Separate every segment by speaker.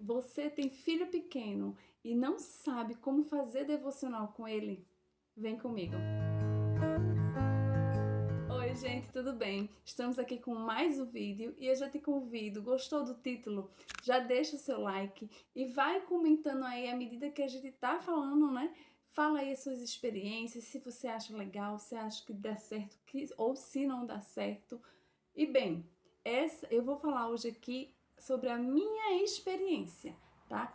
Speaker 1: Você tem filho pequeno e não sabe como fazer devocional com ele? Vem comigo. Oi, gente, tudo bem? Estamos aqui com mais um vídeo e eu já te convido. Gostou do título? Já deixa o seu like e vai comentando aí à medida que a gente tá falando, né? Fala aí as suas experiências, se você acha legal, se acha que dá certo, ou se não dá certo. E bem, eu vou falar hoje aqui sobre a minha experiência, tá?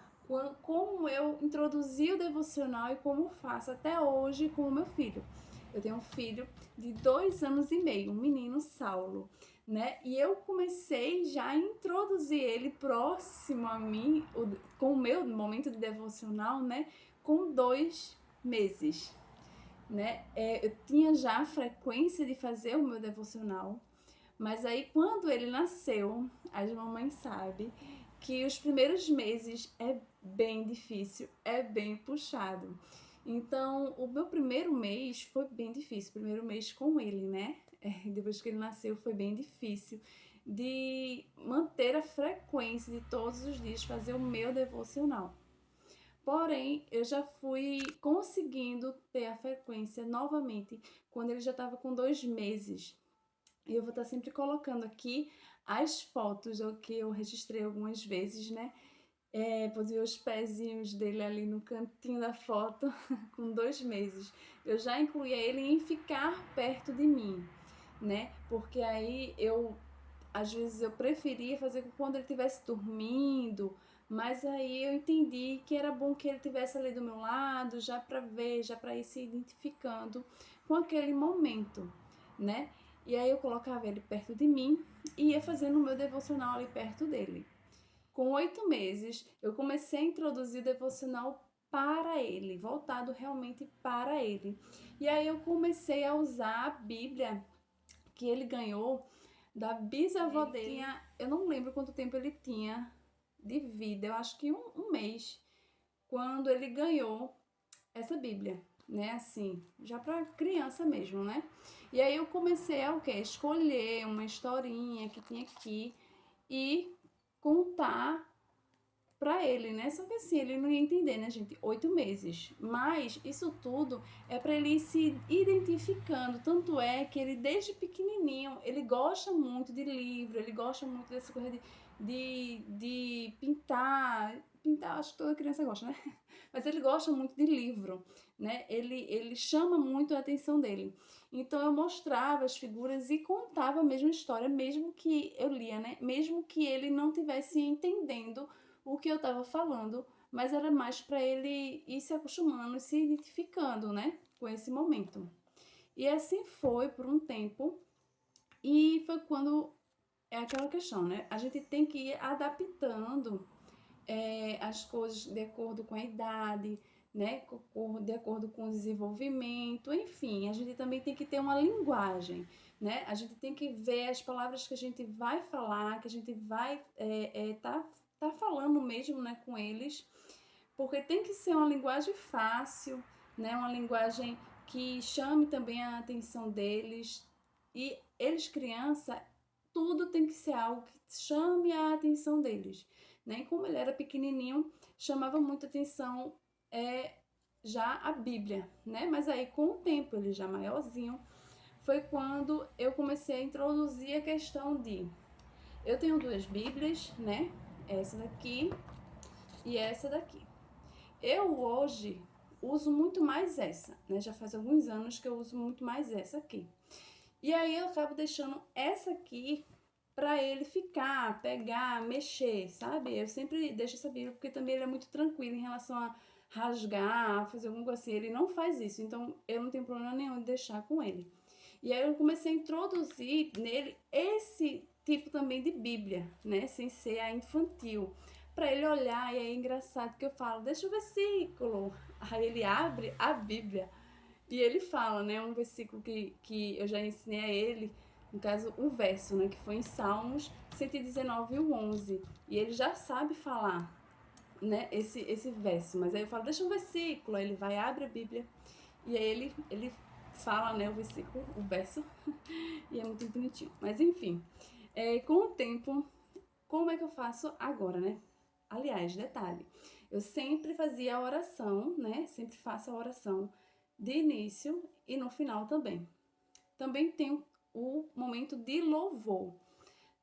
Speaker 1: Como eu introduzi o devocional e como faço até hoje com o meu filho. Eu tenho um filho de 2 anos e meio, um menino Saulo, né? E eu comecei já a introduzir ele próximo a mim, com o meu momento de devocional, né? Com 2 meses, né? Eu tinha já a frequência de fazer o meu devocional, mas aí quando ele nasceu, as mamães sabem que os primeiros meses é bem difícil, é bem puxado. Então, o meu primeiro mês foi bem difícil, o primeiro mês com ele, né? Depois que ele nasceu foi bem difícil de manter a frequência de todos os dias fazer o meu devocional. Porém, eu já fui conseguindo ter a frequência novamente quando ele já estava com 2 meses. E eu vou estar sempre colocando aqui as fotos que eu registrei algumas vezes, né? Pode ver os pezinhos dele ali no cantinho da foto, com 2 meses. Eu já incluía ele em ficar perto de mim, né? Porque aí às vezes eu preferia fazer quando ele estivesse dormindo, mas aí eu entendi que era bom que ele estivesse ali do meu lado, já para ver, já para ir se identificando com aquele momento, né? E aí eu colocava ele perto de mim e ia fazendo o meu devocional ali perto dele. Com 8 meses, eu comecei a introduzir o devocional para ele, voltado realmente para ele. E aí eu comecei a usar a Bíblia que ele ganhou da bisavó dele. Eu não lembro quanto tempo ele tinha de vida, eu acho que um mês, quando ele ganhou essa Bíblia, né? Assim, já para criança mesmo, né? E aí eu comecei a o quê? Escolher uma historinha que tinha aqui e contar para ele, né? Só que assim, ele não ia entender, né, gente? 8 meses. Mas isso tudo é para ele ir se identificando. Tanto é que ele, desde pequenininho, ele gosta muito de livro, ele gosta muito dessa coisa de pintar. Pintar, acho que toda criança gosta, né? Mas ele gosta muito de livro, né? Ele chama muito a atenção dele. Então eu mostrava as figuras e contava a mesma história, mesmo que eu lia, né? Mesmo que ele não tivesse entendendo o que eu estava falando, mas era mais para ele ir se acostumando, se identificando, né, com esse momento. E assim foi por um tempo, e foi quando é aquela questão, né? A gente tem que ir adaptando as coisas de acordo com a idade, né? De acordo com o desenvolvimento, enfim, a gente também tem que ter uma linguagem, né? A gente tem que ver as palavras que a gente vai falar, que a gente vai tá falando mesmo, né, com eles, porque tem que ser uma linguagem fácil, né? Uma linguagem que chame também a atenção deles. E eles, criança, tudo tem que ser algo que chame a atenção deles, né? E como ele era pequenininho, chamava muita atenção já a Bíblia, né? Mas aí com o tempo, ele já maiorzinho, foi quando eu comecei a introduzir a questão de eu tenho 2 Bíblias, né? Essa daqui e essa daqui. Eu hoje uso muito mais essa, né? Já faz alguns anos que eu uso muito mais essa aqui. E aí eu acabo deixando essa aqui para ele ficar, pegar, mexer, sabe? Eu sempre deixo essa Bíblia porque também ele é muito tranquilo em relação a rasgar, fazer alguma coisa assim. Ele não faz isso, então eu não tenho problema nenhum de deixar com ele. E aí eu comecei a introduzir nele esse tipo também de Bíblia, né? Sem ser a infantil. Para ele olhar, e é engraçado que eu falo, deixa o versículo. Aí ele abre a Bíblia e ele fala, né? Um versículo que eu já ensinei a ele, no caso, o verso, né? Que foi em Salmos 119, o 11. E ele já sabe falar, né? Esse verso. Mas aí eu falo, deixa um versículo. Aí ele vai, abre a Bíblia. E aí ele fala, né? O versículo, o verso. E é muito bonitinho. Mas enfim, com o tempo, como é que eu faço agora, né? Aliás, R$5. Detalhe, eu sempre fazia a oração, né? Sempre faço a oração de início e no final também. Também tem o momento de louvor,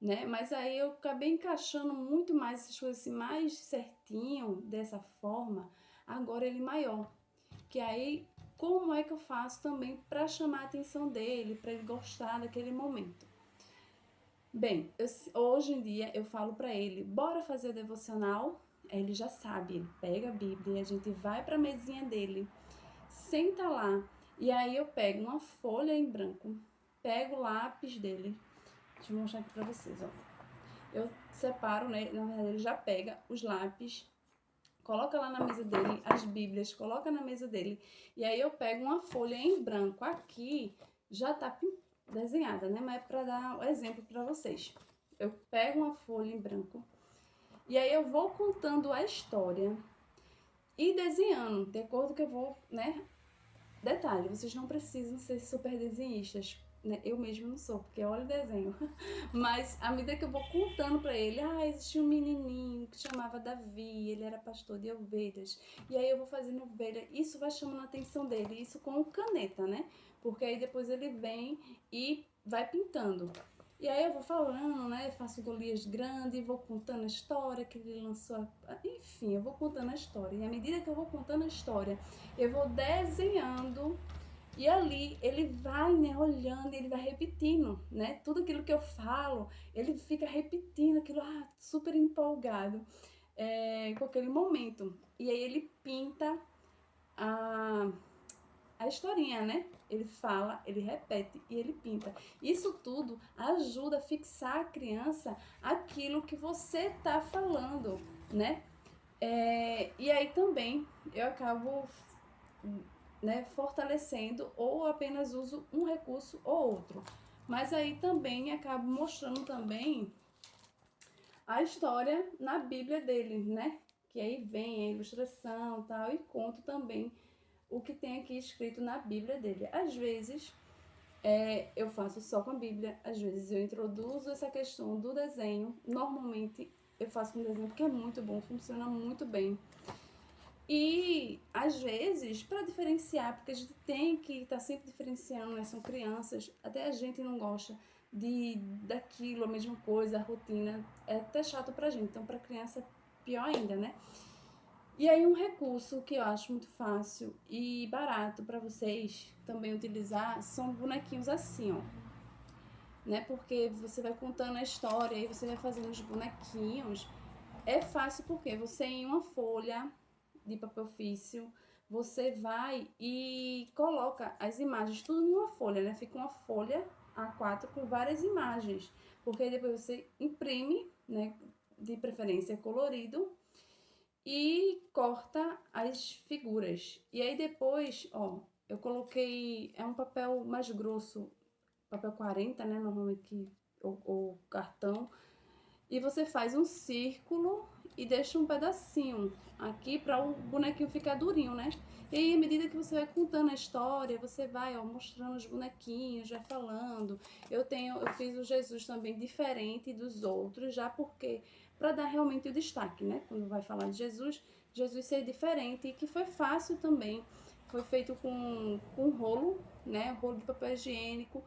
Speaker 1: né? Mas aí eu acabei encaixando muito mais essas coisas assim, mais certinho, dessa forma, agora ele maior. Que aí, como é que eu faço também para chamar a atenção dele, para ele gostar daquele momento? Bem, hoje em dia eu falo para ele, bora fazer devocional? Ele já sabe, ele pega a Bíblia e a gente vai para a mesinha dele, senta lá, e aí eu pego uma folha em branco, pego o lápis dele, deixa eu mostrar aqui para vocês, ó. Eu separo, né? Na verdade, ele já pega os lápis, coloca lá na mesa dele, as bíblias, coloca na mesa dele. E aí eu pego uma folha em branco. Aqui já tá desenhada, né? Mas é para dar um exemplo para vocês. Eu pego uma folha em branco e aí eu vou contando a história e desenhando, de acordo que eu vou, né? Detalhe, vocês não precisam ser super desenhistas, né? Eu mesmo não sou, porque eu olho o desenho. Mas à medida que eu vou contando pra ele, existia um menininho que chamava Davi, ele era pastor de ovelhas. E aí eu vou fazendo ovelha, isso vai chamando a atenção dele, isso com caneta, né? Porque aí depois ele vem e vai pintando. E aí eu vou falando, né? Faço Golias grande, vou contando a história que ele lançou. Enfim, eu vou contando a história. E à medida que eu vou contando a história, eu vou desenhando e ali ele vai, né, olhando, ele vai repetindo, né? Tudo aquilo que eu falo, ele fica repetindo aquilo, super empolgado com aquele momento. E aí ele pinta a historinha, né? Ele fala, ele repete e ele pinta. Isso tudo ajuda a fixar a criança aquilo que você tá falando, né? E aí também eu acabo, né, fortalecendo ou apenas uso um recurso ou outro. Mas aí também acabo mostrando também a história na Bíblia dele, né? Que aí vem a ilustração e tal, e conto também o que tem aqui escrito na Bíblia dele. Às vezes eu faço só com a Bíblia, às vezes eu introduzo essa questão do desenho. Normalmente eu faço com desenho porque é muito bom, funciona muito bem. E às vezes, para diferenciar, porque a gente tem que estar sempre diferenciando, né? São crianças, até a gente não gosta daquilo, a mesma coisa, a rotina, é até chato pra gente, então pra criança pior ainda, né? E aí um recurso que eu acho muito fácil e barato para vocês também utilizar são bonequinhos assim, ó. Né? Porque você vai contando a história e você vai fazendo os bonequinhos. É fácil porque você em uma folha de papel ofício, você vai e coloca as imagens tudo em uma folha, né? Fica uma folha A4 com várias imagens, porque depois você imprime, né? De preferência colorido, e corta as figuras. E aí depois, ó, eu coloquei, é um papel mais grosso, papel 40, né? Normalmente, ou cartão. E você faz um círculo e deixa um pedacinho aqui para o bonequinho ficar durinho, né? E aí, à medida que você vai contando a história, você vai, ó, mostrando os bonequinhos, já falando. Eu fiz o Jesus também diferente dos outros, já porque para dar realmente o destaque, né? Quando vai falar de Jesus, Jesus ser diferente e que foi fácil também. Foi feito com rolo, né? Rolo de papel higiênico,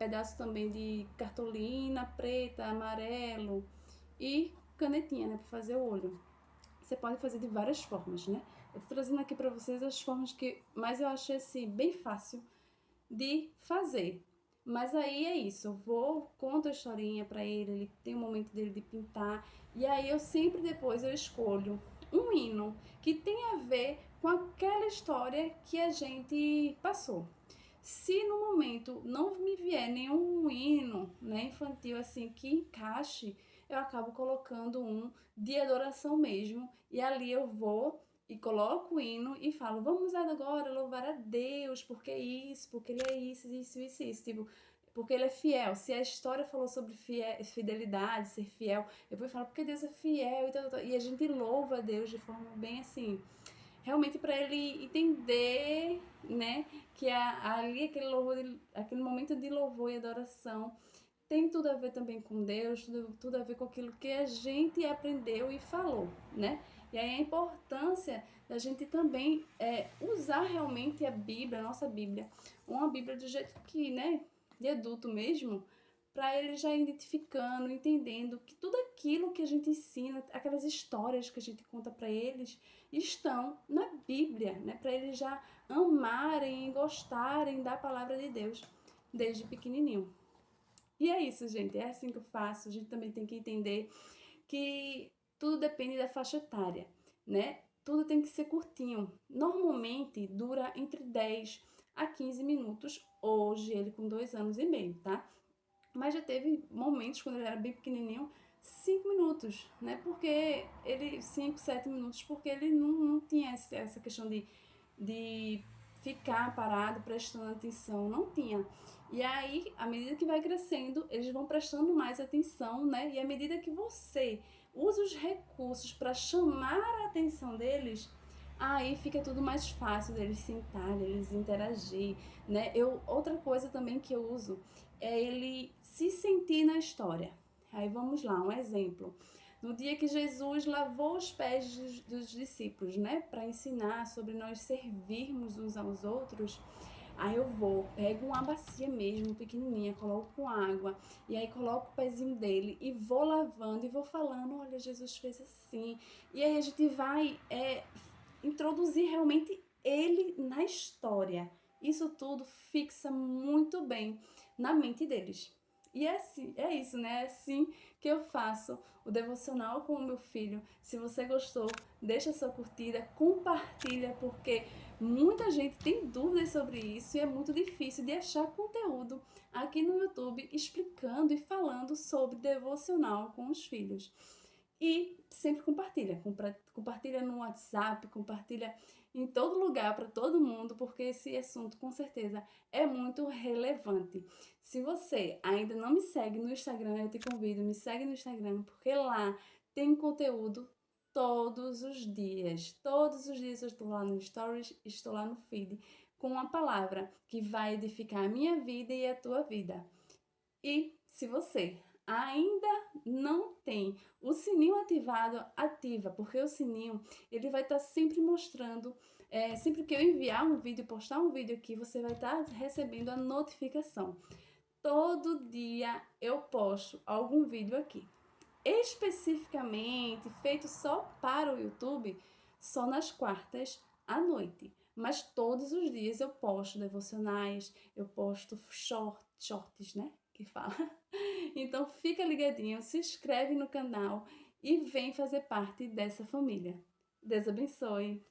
Speaker 1: pedaço também de cartolina preta, amarelo e canetinha, né, para fazer o olho. Você pode fazer de várias formas, né? Eu tô trazendo aqui para vocês as formas que mais eu achei assim bem fácil de fazer. Mas aí é isso, eu conto a historinha para ele tem o momento dele de pintar, e aí eu sempre depois eu escolho um hino que tem a ver com aquela história que a gente passou. Se no momento não me vier nenhum hino, né, infantil assim que encaixe, eu acabo colocando um de adoração mesmo, e ali eu vou e coloco o hino e falo, vamos agora louvar a Deus, porque isso, porque ele é isso, isso, isso, isso, tipo, porque ele é fiel. Se a história falou sobre fidelidade, ser fiel, eu vou falar porque Deus é fiel e a gente louva a Deus de forma bem assim, realmente para ele entender, né, que ali aquele momento de louvor e adoração tem tudo a ver também com Deus, tudo a ver com aquilo que a gente aprendeu e falou, né? E aí a importância da gente também usar realmente a Bíblia, a nossa Bíblia, uma Bíblia do jeito que, né, de adulto mesmo, para ele já identificando, entendendo que tudo aquilo que a gente ensina, aquelas histórias que a gente conta para eles, estão na Bíblia, né? Para eles já amarem e gostarem da palavra de Deus desde pequenininho. E é isso, gente. É assim que eu faço. A gente também tem que entender que tudo depende da faixa etária, né? Tudo tem que ser curtinho. Normalmente dura entre 10 a 15 minutos. Hoje, ele com 2 anos e meio, tá? Mas já teve momentos, quando ele era bem pequenininho, 5 minutos, né? Porque ele, 5, 7 minutos, porque ele não tinha essa questão de ficar parado, prestando atenção, não tinha. E aí, à medida que vai crescendo, eles vão prestando mais atenção, né? E à medida que você usa os recursos para chamar a atenção deles, aí fica tudo mais fácil deles sentar, deles interagir, né? Outra coisa também que eu uso é ele se sentir na história. Aí vamos lá, um exemplo. No dia que Jesus lavou os pés dos discípulos, né, para ensinar sobre nós servirmos uns aos outros, aí eu pego uma bacia mesmo, pequenininha, coloco com água, e aí coloco o pezinho dele e vou lavando e vou falando, olha, Jesus fez assim. E aí a gente vai introduzir realmente ele na história. Isso tudo fixa muito bem na mente deles. E é assim, é isso, né? É assim que eu faço o devocional com o meu filho. Se você gostou, deixa sua curtida, compartilha, porque muita gente tem dúvidas sobre isso e é muito difícil de achar conteúdo aqui no YouTube explicando e falando sobre devocional com os filhos. E sempre compartilha no WhatsApp, compartilha em todo lugar para todo mundo, porque esse assunto com certeza é muito relevante. Se você ainda não me segue no Instagram, eu te convido, me segue no Instagram, porque lá tem conteúdo todos os dias. Todos os dias eu estou lá no Stories, estou lá no feed, com uma palavra que vai edificar a minha vida e a tua vida. E se você ainda não tem o sininho ativado, ativa, porque o sininho ele vai estar sempre mostrando, sempre que eu enviar um vídeo, postar um vídeo aqui, você vai estar recebendo a notificação. Todo dia eu posto algum vídeo aqui, especificamente feito só para o YouTube, só nas quartas à noite. Mas todos os dias eu posto devocionais, eu posto shorts, né? Que fala. Então fica ligadinho, se inscreve no canal e vem fazer parte dessa família. Deus abençoe!